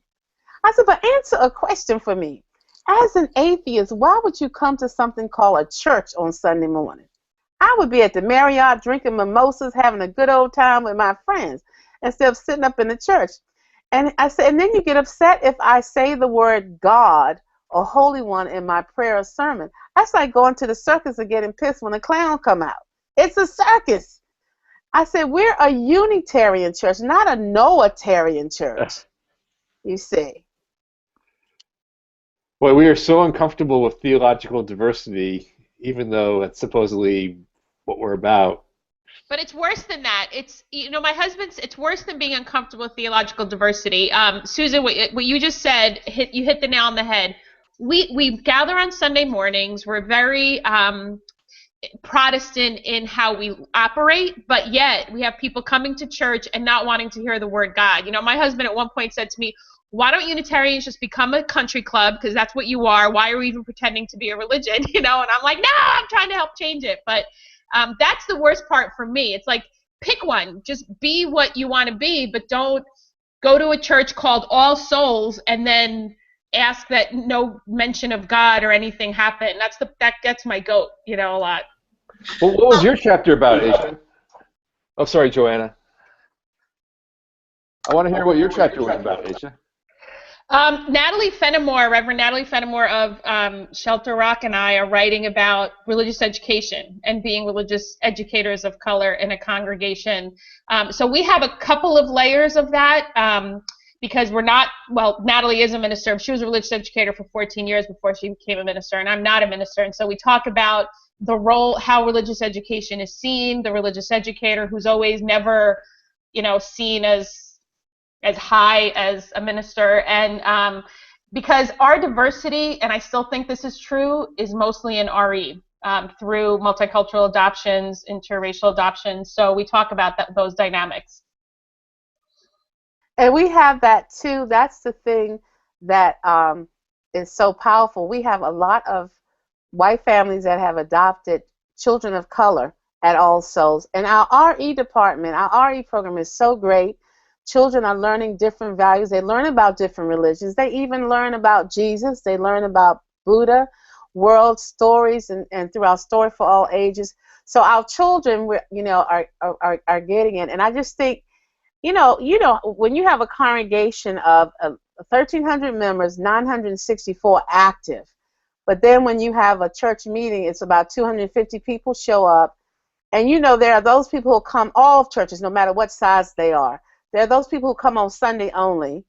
Speaker 5: I said, but answer a question for me. As an atheist, why would you come to something called a church on Sunday morning? I would be at the Marriott drinking mimosas, having a good old time with my friends, instead of sitting up in the church. And I said, and then you get upset if I say the word God or Holy One in my prayer or sermon. That's like going to the circus and getting pissed when a clown come out. It's a circus. I said, we're a Unitarian church, not a Noatarian church, you see.
Speaker 4: Boy, we are so uncomfortable with theological diversity, even though it's supposedly what we're about.
Speaker 3: But it's worse than that. It's, it's worse than being uncomfortable with theological diversity. Susan, what you just said, you hit the nail on the head. We gather on Sunday mornings. We're very Protestant in how we operate, but yet we have people coming to church and not wanting to hear the word God. My husband at one point said to me, why don't Unitarians just become a country club, because that's what you are. Why are we even pretending to be a religion? And I'm like, no, I'm trying to help change it. But that's the worst part for me. It's like, pick one. Just be what you want to be, but don't go to a church called All Souls and then ask that no mention of God or anything happen. That gets my goat, a lot.
Speaker 4: Well, what was your chapter about, Aisha? Oh, sorry, Joanna. I want to hear what your chapter was about, Aisha.
Speaker 3: Natalie Fenimore, Reverend Natalie Fenimore of Shelter Rock, and I are writing about religious education and being religious educators of color in a congregation. So we have a couple of layers of that because we're not, well, Natalie is a minister. She was a religious educator for 14 years before she became a minister, and I'm not a minister. And so we talk about the role, how religious education is seen, the religious educator who's always never, seen as high as a minister, and because our diversity, and I still think this is true, is mostly in RE through multicultural adoptions, interracial adoptions. So we talk about those dynamics.
Speaker 5: And we have that too. That's the thing that is so powerful. We have a lot of white families that have adopted children of color at All Souls. And our RE department, our RE program is so great. Children are learning different values. They learn about different religions. They even learn about Jesus. They learn about Buddha, world stories, and through our Story for All Ages. So our children, are getting it. And I just think, when you have a congregation of 1,300 members, 964 active, but then when you have a church meeting, it's about 250 people show up, and there are those people who come, all churches, no matter what size they are. There are those people who come on Sunday only,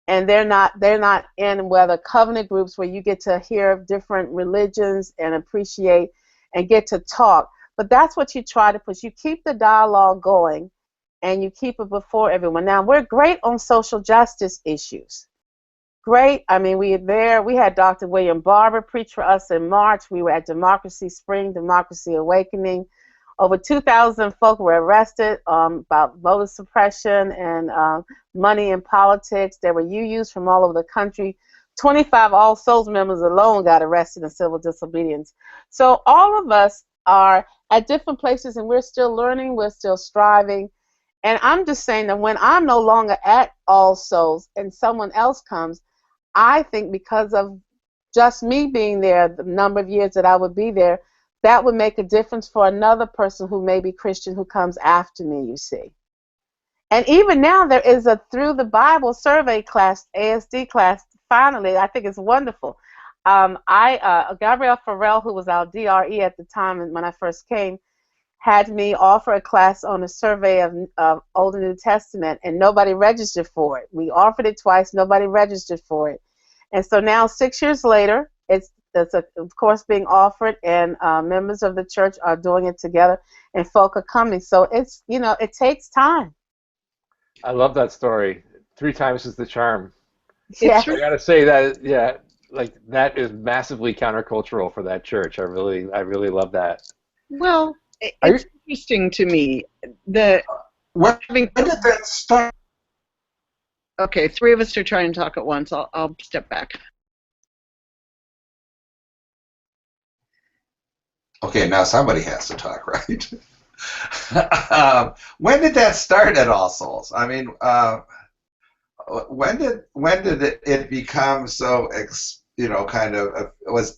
Speaker 5: and they're not in whether covenant groups where you get to hear of different religions and appreciate and get to talk. But that's what you try to push. You keep the dialogue going, and you keep it before everyone. Now, we're great on social justice issues. Great. I mean, we had Dr. William Barber preach for us in March. We were at Democracy Spring, Democracy Awakening. Over 2,000 folk were arrested about voter suppression and money in politics. There were UUs from all over the country. 25 All Souls members alone got arrested in civil disobedience. So all of us are at different places, and we're still learning, we're still striving. And I'm just saying that when I'm no longer at All Souls and someone else comes, I think because of just me being there, the number of years that I would be there, that would make a difference for another person who may be Christian who comes after me, you see. And even now there is a Through the Bible survey class, ASD class, finally. I think it's wonderful. Gabrielle Farrell, who was our DRE at the time when I first came, had me offer a class on a survey of Old and New Testament, and nobody registered for it. We offered it twice, nobody registered for it. And so now, 6 years later, it's of course being offered, and members of the church are doing it together, and folk are coming. So it's, it takes time.
Speaker 4: I love that story. 3 times is the charm.
Speaker 5: Yeah.
Speaker 4: I gotta say that, yeah, like that is massively countercultural for that church. I really love that.
Speaker 6: Well, it's interesting to me that
Speaker 1: when did that start?
Speaker 6: Okay, 3 of us are trying to talk at once. I'll step back.
Speaker 1: Okay, now somebody has to talk, right? When did that start at All Souls? I mean, when did it become so kind of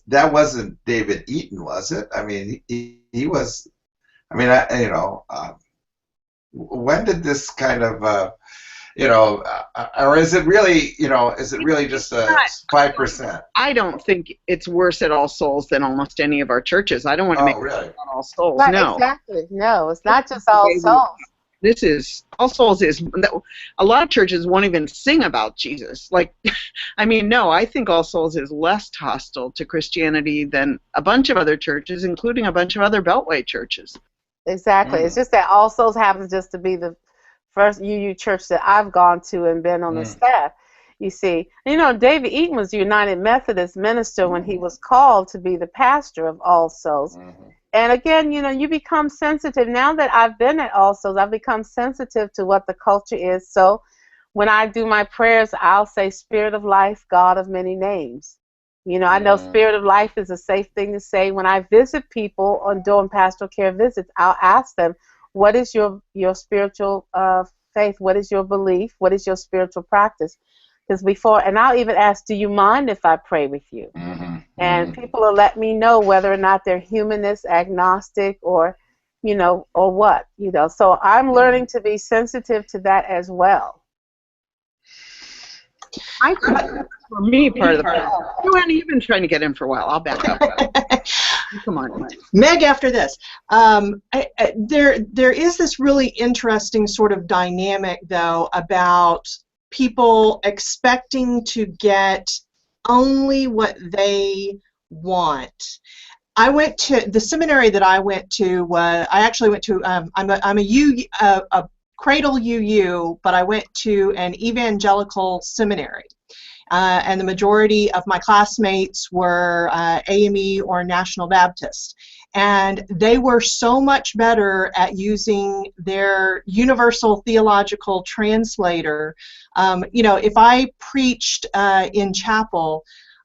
Speaker 1: that wasn't David Eaton, was it? I mean, he was. I mean, when did this kind of or is it really just a 5%?
Speaker 6: I don't think it's worse at All Souls than almost any of our churches. I don't want to make
Speaker 1: really?
Speaker 6: it on All Souls.
Speaker 5: Right,
Speaker 6: no,
Speaker 5: exactly. No, it's not just All Souls.
Speaker 6: This is All Souls is. A lot of churches won't even sing about Jesus. Like, I mean, no, I think All Souls is less hostile to Christianity than a bunch of other churches, including a bunch of other Beltway churches.
Speaker 5: Exactly. It's just that All Souls happens just to be the first UU church that I've gone to and been on the staff. You see, David Eaton was a United Methodist minister when he was called to be the pastor of All Souls. And again, you become sensitive. Now that I've been at All Souls, I've become sensitive to what the culture is. So when I do my prayers, I'll say, Spirit of Life, God of many names. I know Spirit of Life is a safe thing to say. When I visit people on doing pastoral care visits, I'll ask them, what is your spiritual faith? What is your belief? What is your spiritual practice? And I'll even ask, do you mind if I pray with you? And people will let me know whether or not they're humanist, agnostic, or what. So I'm learning to be sensitive to that as well.
Speaker 6: I think for me, part of the problem. Joanna, you've been trying to get in for a while. I'll back up. Come on,
Speaker 2: Meg. After this, there is this really interesting sort of dynamic, though, about people expecting to get only what they want. I went to the seminary that I went to. I actually went to. I'm a Cradle UU, but I went to an evangelical seminary. And the majority of my classmates were AME or National Baptist. And they were so much better at using their universal theological translator. If I preached in chapel,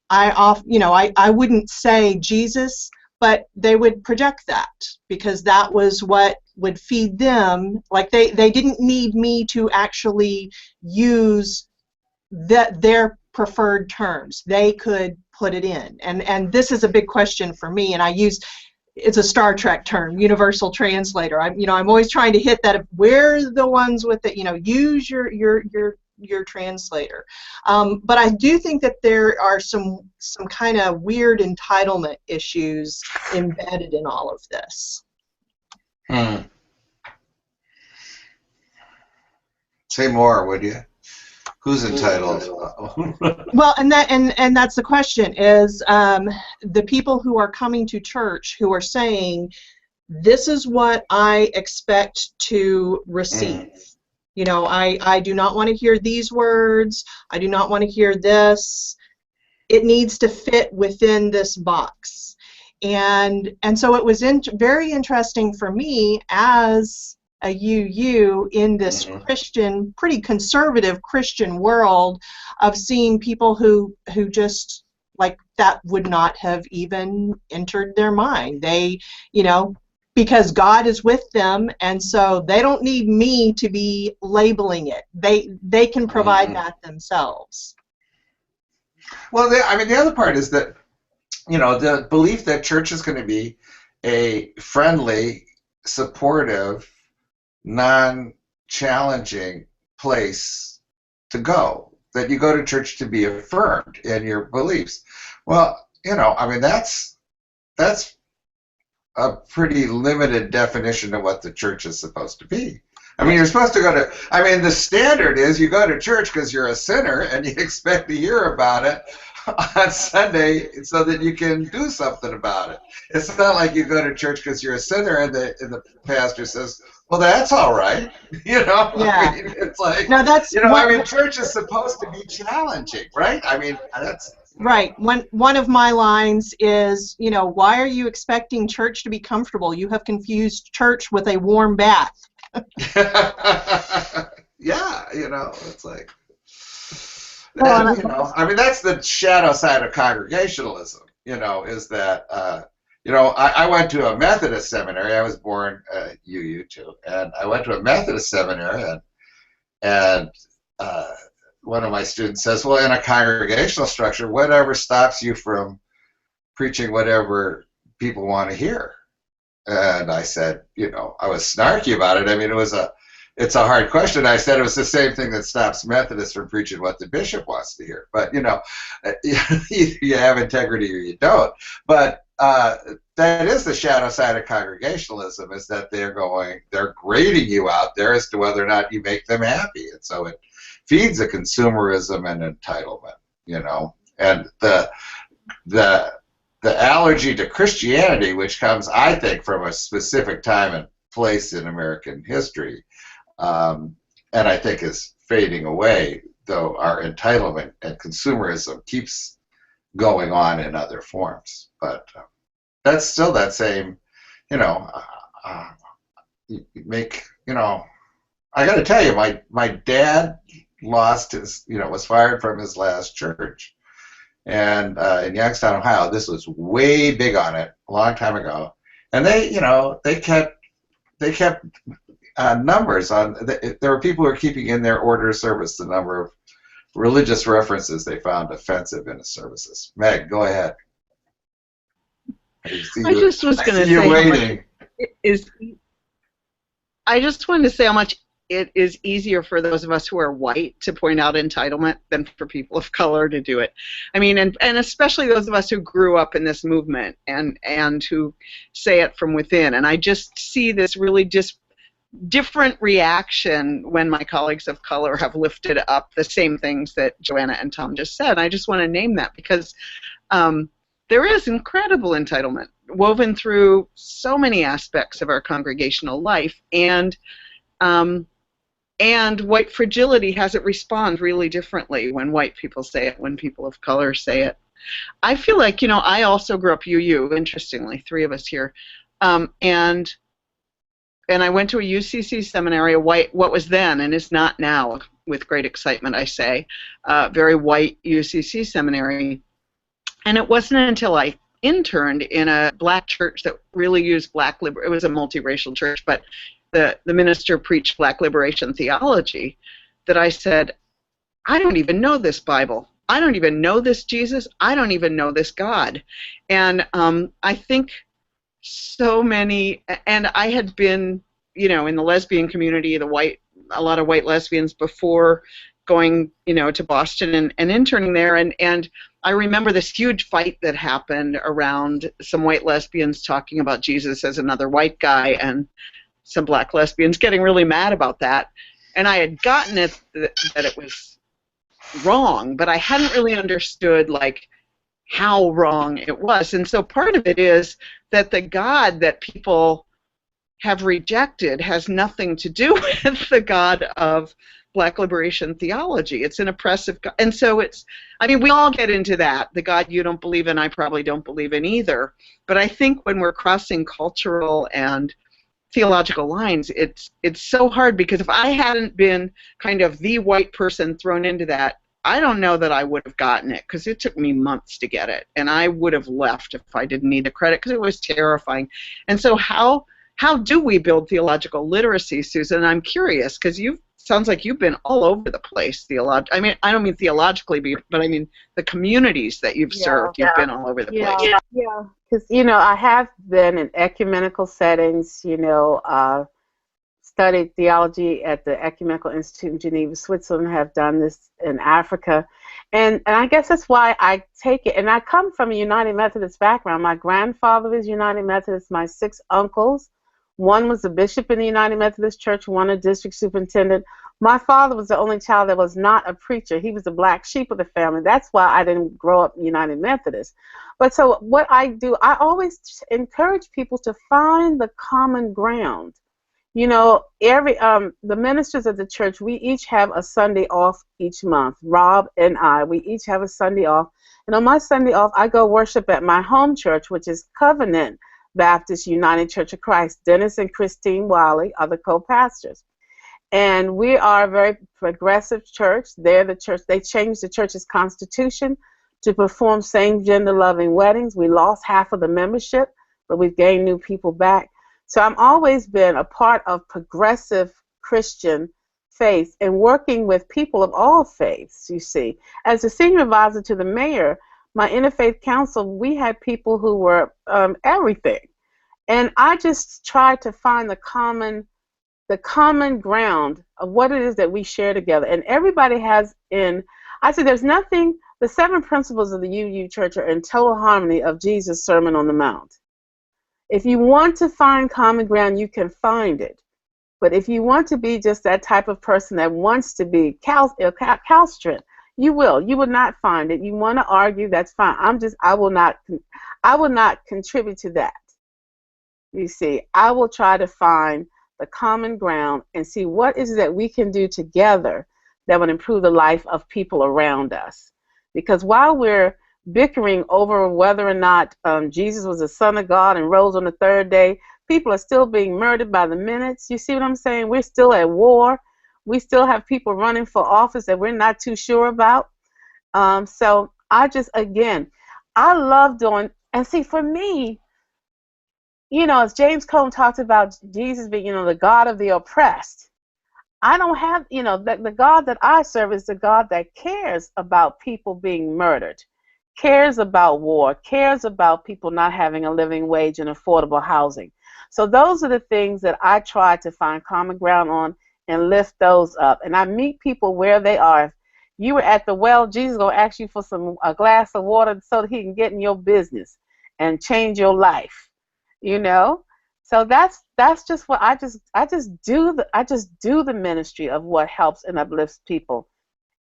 Speaker 2: I wouldn't say Jesus, but they would project that because that was what would feed them. Like they didn't need me to actually use their preferred terms. They could put it in. And this is a big question for me, and I use, it's a Star Trek term, universal translator. I'm always trying to hit that. We're the ones with it, use your translator. But I do think that there are some kind of weird entitlement issues embedded in all of this.
Speaker 1: Say more, would you? Who's entitled?
Speaker 2: Well, and that's the question, is the people who are coming to church who are saying, this is what I expect to receive. I do not want to hear these words. I do not want to hear this. It needs to fit within this box. And so it was very interesting for me as a UU in this Christian, pretty conservative Christian world, of seeing people who just, like, that would not have even entered their mind. They, because God is with them, and so they don't need me to be labeling it. They can provide that themselves.
Speaker 1: Well, the other part is that, the belief that church is going to be a friendly, supportive, non-challenging place to go, that you go to church to be affirmed in your beliefs. Well, that's a pretty limited definition of what the church is supposed to be. You're supposed to go to, the standard is you go to church because you're a sinner and you expect to hear about it on Sunday so that you can do something about it. It's not like you go to church because you're a sinner and the pastor says, well, that's all right.
Speaker 2: Yeah.
Speaker 1: It's like,
Speaker 2: no, that's
Speaker 1: church is supposed to be challenging, right? That's
Speaker 2: right. One of my lines is, why are you expecting church to be comfortable? You have confused church with a warm bath.
Speaker 1: Yeah, it's like, that's the shadow side of congregationalism, is that, I went to a Methodist seminary. I was born UU too, and I went to a Methodist seminary, and one of my students says, well, in a congregational structure, whatever stops you from preaching whatever people want to hear? And I said, I was snarky about it. It's a hard question. I said it was the same thing that stops Methodists from preaching what the bishop wants to hear. But, you have integrity or you don't. But that is the shadow side of congregationalism, is that they're grading you out there as to whether or not you make them happy. And so it feeds a consumerism and entitlement, And the allergy to Christianity, which comes, I think, from a specific time and place in American history, and I think is fading away, though our entitlement and consumerism keeps going on in other forms. But that's still that same, I got to tell you, my dad lost his, was fired from his last church. And in Youngstown, Ohio, this was way big on it a long time ago. And they kept numbers on. There were people who were keeping in their order of service the number of religious references they found offensive in his services. Meg, go ahead.
Speaker 6: I just was going to say I just wanted to say how much it is easier for those of us who are white to point out entitlement than for people of color to do it. And especially those of us who grew up in this movement and who say it from within. And I just see this really just different reaction when my colleagues of color have lifted up the same things that Joanna and Tom just said. I just want to name that because there is incredible entitlement woven through so many aspects of our congregational life, and white fragility has it respond really differently when white people say it, when people of color say it. I feel like, I also grew up UU, interestingly, three of us here, and I went to a UCC seminary, what was then and is not now, with great excitement I say, very white UCC seminary. And it wasn't until I interned in a black church that really used black it was a multiracial church, but the minister preached black liberation theology, that I said, I don't even know this Bible. I don't even know this Jesus. I don't even know this God. And I think so many, and I had been, you know, in the lesbian community, a lot of white lesbians before going, you know, to Boston and interning there, and I remember this huge fight that happened around some white lesbians talking about Jesus as another white guy, and some black lesbians getting really mad about that. And I had gotten it that it was wrong, but I hadn't really understood, like, how wrong it was. And so part of it is that the God that people have rejected has nothing to do with the God of black liberation theology. It's an oppressive God. And so it's, I mean, we all get into that. The God you don't believe in, I probably don't believe in either. But I think when we're crossing cultural and theological lines, it's so hard, because if I hadn't been kind of the white person thrown into that, I don't know that I would have gotten it, because it took me months to get it, and I would have left if I didn't need the credit, because it was terrifying. And so how do we build theological literacy, Susan? I'm curious, because sounds like you've been all over the place I mean, I don't mean theologically, but I mean the communities that you've served. You've been all over the place.
Speaker 5: Yeah, because, you know, I have been in ecumenical settings, you know, studied theology at the Ecumenical Institute in Geneva, Switzerland, have done this in Africa, and I guess that's why I take it. And I come from a United Methodist background. My grandfather is United Methodist, my 6 uncles. One was a bishop in the United Methodist Church, one a district superintendent. My father was the only child that was not a preacher. He was the black sheep of the family. That's why I didn't grow up United Methodist. But so what I do, I always encourage people to find the common ground. You know, the ministers of the church, we each have a Sunday off each month. Rob and I, we each have a Sunday off. And on my Sunday off, I go worship at my home church, which is Covenant Baptist United Church of Christ. Dennis and Christine Wiley are the co-pastors. And we are a very progressive church. They're the church. They changed the church's constitution to perform same-gender loving weddings. We lost half of the membership, but we've gained new people back. So I've always been a part of progressive Christian faith and working with people of all faiths, you see. As a senior advisor to the mayor, my Interfaith Council, we had people who were everything. And I just tried to find the common ground of what it is that we share together. And everybody has I say there's nothing, the 7 principles of the UU Church are in total harmony of Jesus' Sermon on the Mount. If you want to find common ground, you can find it. But if you want to be just that type of person that wants to be calcitrant, you will not find it. You want to argue, that's fine. I will not contribute to that. You see, I will try to find the common ground and see what is it that we can do together that would improve the life of people around us. Because while we're bickering over whether or not Jesus was the Son of God and rose on the 3rd day, people are still being murdered by the minutes. You see what I'm saying? We're still at war. We still have people running for office that we're not too sure about. So I love doing, and see, for me, you know, as James Cone talks about Jesus being, you know, the God of the oppressed, I don't have, you know, the God that I serve is the God that cares about people being murdered, cares about war, cares about people not having a living wage and affordable housing. So those are the things that I try to find common ground on and lift those up. And I meet people where they are. If you were at the well, Jesus will ask you for a glass of water so that he can get in your business and change your life. You know, so that's just what I just do the ministry of what helps and uplifts people.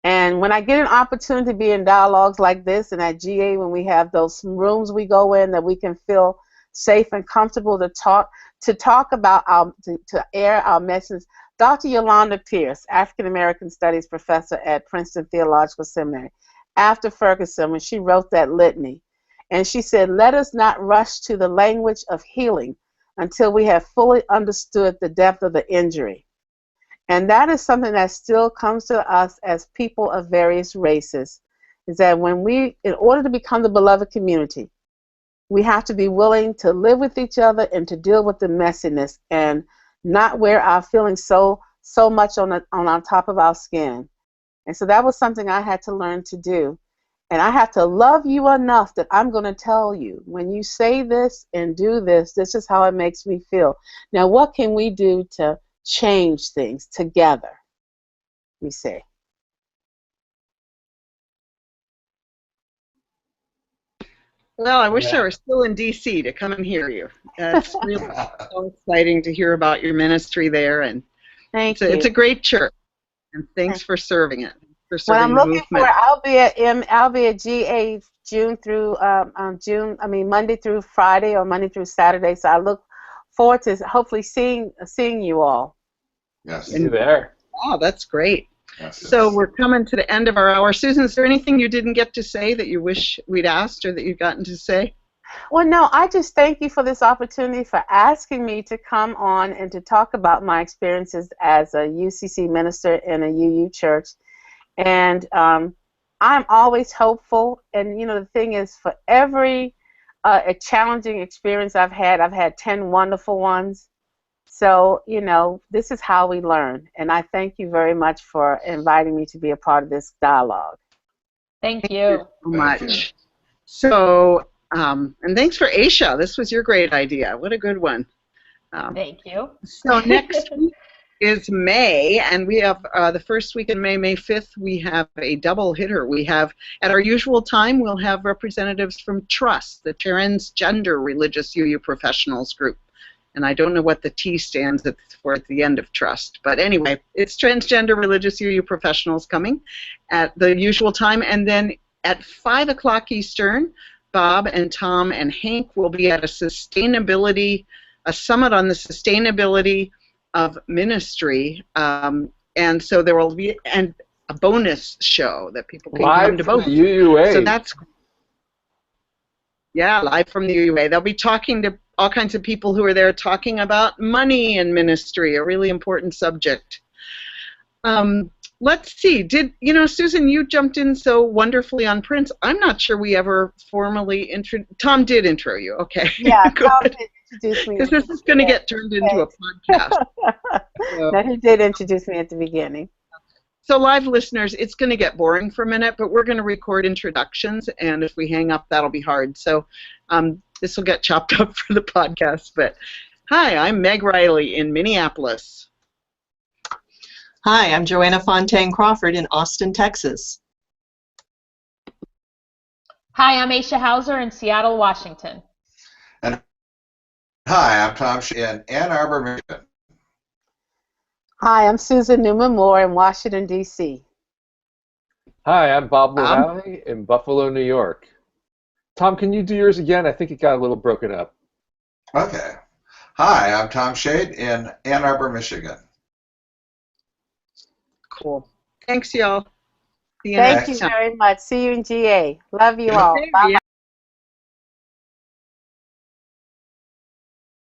Speaker 5: And when I get an opportunity to be in dialogues like this and at GA, when we have those rooms we go in that we can feel safe and comfortable to talk about to air our message. Dr. Yolanda Pierce, African American Studies professor at Princeton Theological Seminary, after Ferguson, when she wrote that litany. And she said, let us not rush to the language of healing until we have fully understood the depth of the injury. And that is something that still comes to us as people of various races, is that when in order to become the beloved community, We have to be willing to live with each other and to deal with the messiness and not wear our feelings so much on top of our skin. And so that was something I had to learn to do. And I have to love you enough that I'm going to tell you, when you say this and do this, this is how it makes me feel. Now, what can we do to change things together, we say.
Speaker 6: Well, I wish I were still in D.C. to come and hear you. It's really so exciting to hear about your ministry there, and
Speaker 5: Thank you.
Speaker 6: It's a great church, and thanks for serving it. For serving
Speaker 5: I'm
Speaker 6: the
Speaker 5: looking
Speaker 6: movement.
Speaker 5: for, I'll be at GA Monday through Friday or Monday through Saturday. So I look forward to hopefully seeing you all.
Speaker 1: Yes.
Speaker 4: See you there.
Speaker 6: Oh, that's great.
Speaker 1: Yes,
Speaker 6: So we're coming to the end of our hour. Susan, is there anything you didn't get to say that you wish we'd asked or that you've gotten to say?
Speaker 5: Well, no, I just thank you for this opportunity, for asking me to come on and to talk about my experiences as a UCC minister in a UU church. And I'm always hopeful. And, you know, the thing is, for every a challenging experience I've had 10 wonderful ones. So, you know, this is how we learn. And I thank you very much for inviting me to be a part of this dialogue.
Speaker 3: Thank you.
Speaker 6: So much. So, and thanks for Aisha. This was your great idea. What a good one.
Speaker 3: Thank you.
Speaker 6: So next week is May, and we have the first week in May, May 5th, we have a double hitter. We have, at our usual time, we'll have representatives from TRUST, the Transgender Religious UU Professionals Group. And I don't know what the T stands for at the end of TRUST. But anyway, it's Transgender Religious UU Professionals coming at the usual time. And then at 5 o'clock Eastern, Bob and Tom and Hank will be at a summit on the sustainability of ministry. And so there will be a bonus show that people can come to both.
Speaker 4: Live from the UUA.
Speaker 6: So that's, yeah, live from the UUA. They'll be talking to all kinds of people who are there talking about money and ministry, a really important subject. Let's see. Susan, you jumped in so wonderfully on Prince. I'm not sure we ever formally Tom did intro you. Okay.
Speaker 5: Yeah, Tom did introduce me.
Speaker 6: Because this is going to get turned into a podcast.
Speaker 5: No, he did introduce me at the beginning.
Speaker 6: So live listeners, it's going to get boring for a minute, but we're going to record introductions, and if we hang up, that'll be hard. So this will get chopped up for the podcast. But hi, I'm Meg Riley in Minneapolis.
Speaker 2: Hi, I'm Joanna Fontaine Crawford in Austin, Texas.
Speaker 3: Hi, I'm Aisha Hauser in Seattle, Washington.
Speaker 1: And hi, I'm Tom Schade in Ann Arbor, Michigan.
Speaker 5: Hi, I'm Susan Newman Moore in Washington, D.C.
Speaker 4: Hi, I'm Bob LaVallee in Buffalo, New York. Tom, can you do yours again? I think it got a little broken up.
Speaker 1: Okay. Hi, I'm Tom Schade in Ann Arbor, Michigan.
Speaker 6: Cool. Thanks, y'all.
Speaker 5: Thank you very much. See you in GA. Love you all. Bye-bye.